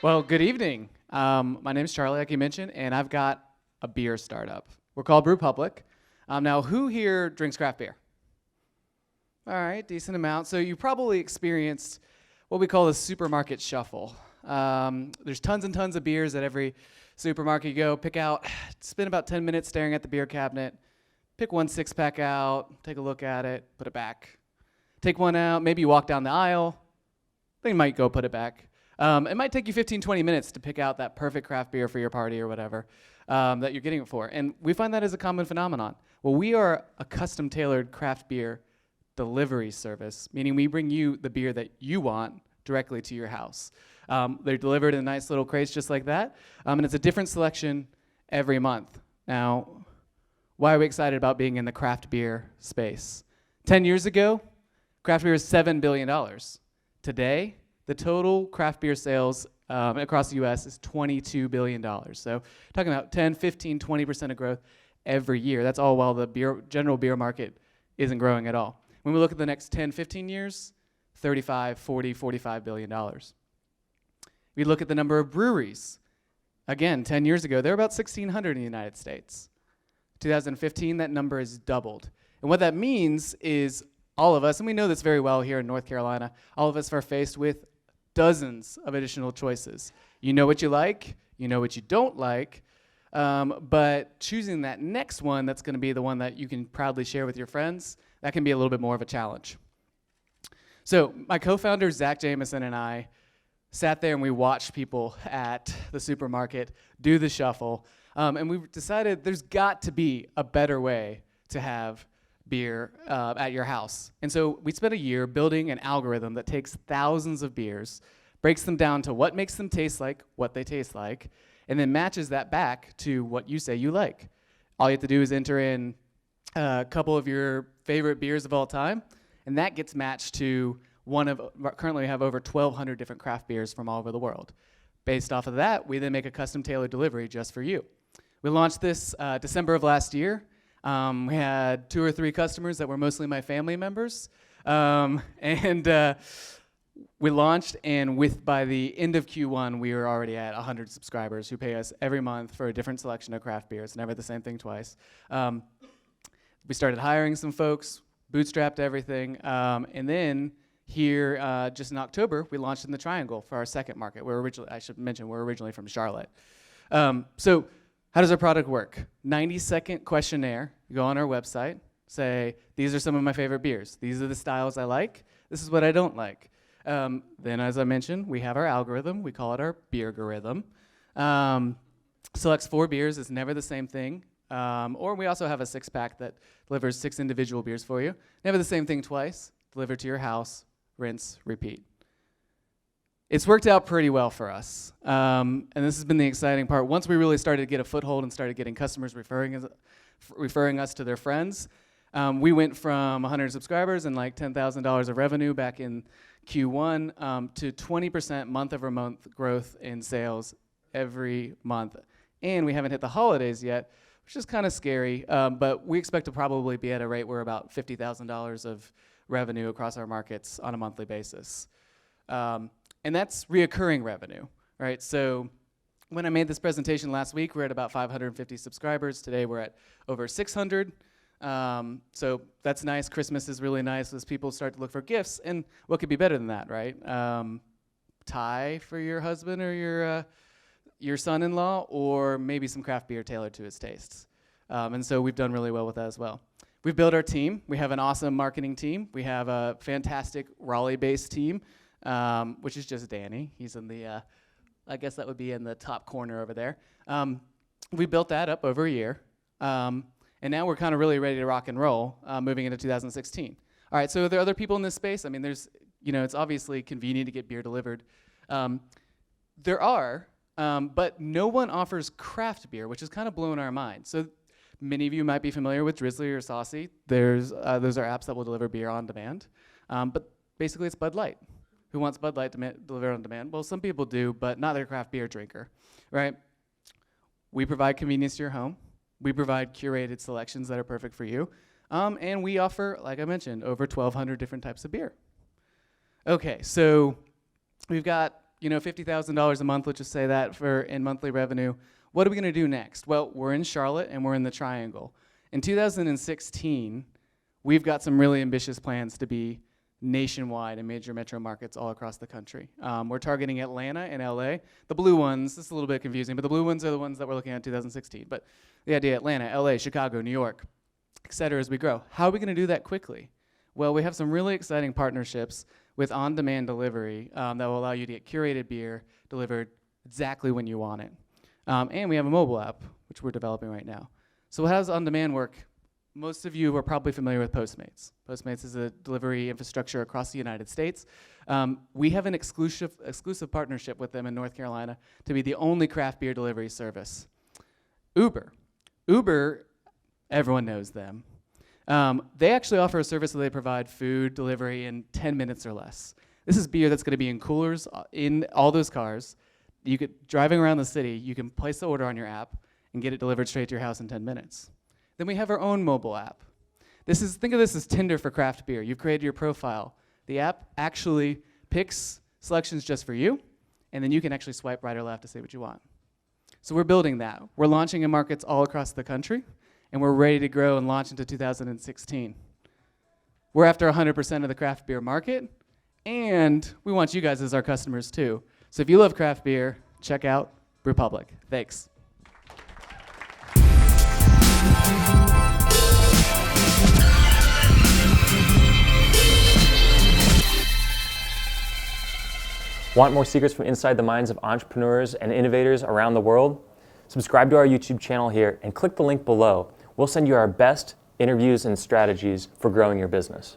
Well, good evening. My name is Charlie, like you mentioned, and I've got a beer startup. We're called Brewpublik. Now, who here drinks craft beer? All right, decent amount. So you probably experienced what we call the supermarket shuffle. There's tons and tons of beers at every supermarket you go. Pick out, spend about 10 minutes staring at the beer cabinet, pick one six-pack out, take a look at it, put it back. Take one out, maybe you walk down the aisle, then you might go put it back. It might take you 15, 20 minutes to pick out that perfect craft beer for your party or whatever that you're getting it for. And we find that as a common phenomenon. Well, we are a custom-tailored craft beer delivery service, meaning we bring you the beer that you want directly to your house. They're delivered in nice little crates just like that, and it's a different selection every month. Now, why are we excited about being in the craft beer space? 10 years ago, craft beer was $7 billion. Today, the total craft beer sales across the U.S. is $22 billion. So talking about 10, 15, 20% of growth every year. That's all while the general beer market isn't growing at all. When we look at the next 10, 15 years, 35, 40, $45 billion. We look at the number of breweries. Again, 10 years ago, there were about 1,600 in the United States. 2015, that number has doubled. And what that means is all of us, and we know this very well here in North Carolina, all of us are faced with dozens of additional choices. You know what you like, you know what you don't like, but choosing that next one that's going to be the one that you can proudly share with your friends, that can be a little bit more of a challenge. So my co-founder, Zach Jameson, and I sat there and we watched people at the supermarket do the shuffle, and we decided there's got to be a better way to have beer at your house. And so we spent a year building an algorithm that takes thousands of beers, breaks them down to what makes them taste like what they taste like, and then matches that back to what you say you like. All you have to do is enter in a couple of your favorite beers of all time, and that gets matched to currently we have over 1,200 different craft beers from all over the world. Based off of that, we then make a custom tailored delivery just for you. We launched this December of last year. We had 2 or 3 customers that were mostly my family members. We launched, and by the end of Q1, we were already at 100 subscribers who pay us every month for a different selection of craft beers, never the same thing twice. We started hiring some folks, bootstrapped everything, and then here, just in October, we launched in the Triangle for our second market. We're originally from Charlotte. So how does our product work? 90-second questionnaire. You go on our website, say, these are some of my favorite beers. These are the styles I like. This is what I don't like. Then, as I mentioned, we have our algorithm. We call it our Beergorithm. Selects 4 beers. It's never the same thing. Or we also have a 6-pack that delivers 6 individual beers for you. Never the same thing twice. Delivered to your house. Rinse, repeat. It's worked out pretty well for us, and this has been the exciting part. Once we really started to get a foothold and started getting customers referring us to their friends, we went from 100 subscribers and like $10,000 of revenue back in Q1 to 20% month-over-month growth in sales every month. And we haven't hit the holidays yet, which is kind of scary, but we expect to probably be at a rate where about $50,000 of revenue across our markets on a monthly basis. And that's reoccurring revenue, right? So when I made this presentation last week, we're at about 550 subscribers. Today we're at over 600. So that's nice. Christmas is really nice as people start to look for gifts. And what could be better than that, right? Tie for your husband or your son-in-law, or maybe some craft beer tailored to his tastes. And so we've done really well with that as well. We've built our team. We have an awesome marketing team. We have a fantastic Raleigh-based team, which is just Danny. He's in the, I guess that would be in the top corner over there. We built that up over a year. And now we're kind of really ready to rock and roll moving into 2016. All right, so are there other people in this space? I mean, it's obviously convenient to get beer delivered. There are, but no one offers craft beer, which is kind of blowing our mind. So many of you might be familiar with Drizzly or Saucy. Those are apps that will deliver beer on demand. But basically, it's Bud Light. Who wants Bud Light delivered on demand? Well, some people do, but not their craft beer drinker, right? We provide convenience to your home. We provide curated selections that are perfect for you. And we offer, like I mentioned, over 1,200 different types of beer. Okay, so we've got $50,000 a month, let's just say that in monthly revenue. What are we going to do next? Well, we're in Charlotte and we're in the Triangle. In 2016, we've got some really ambitious plans to be nationwide in major metro markets all across the country. We're targeting Atlanta and LA. The blue ones, this is a little bit confusing, but the blue ones are the ones that we're looking at in 2016. But the idea, Atlanta, LA, Chicago, New York, et cetera, as we grow. How are we going to do that quickly? Well, we have some really exciting partnerships with on-demand delivery that will allow you to get curated beer delivered exactly when you want it. And we have a mobile app, which we're developing right now. So how does on-demand work? Most of you are probably familiar with Postmates. Postmates is a delivery infrastructure across the United States. We have an exclusive partnership with them in North Carolina to be the only craft beer delivery service. Uber, everyone knows them. They actually offer a service where they provide food delivery in 10 minutes or less. This is beer that's going to be in coolers in all those cars. Driving around the city, you can place the order on your app and get it delivered straight to your house in 10 minutes. Then we have our own mobile app. Think of this as Tinder for craft beer. You've created your profile. The app actually picks selections just for you, and then you can actually swipe right or left to say what you want. So we're building that. We're launching in markets all across the country, and we're ready to grow and launch into 2016. We're after 100% of the craft beer market, and we want you guys as our customers too. So if you love craft beer, check out Brewpublik. Thanks. Want more secrets from inside the minds of entrepreneurs and innovators around the world? Subscribe to our YouTube channel here and click the link below. We'll send you our best interviews and strategies for growing your business.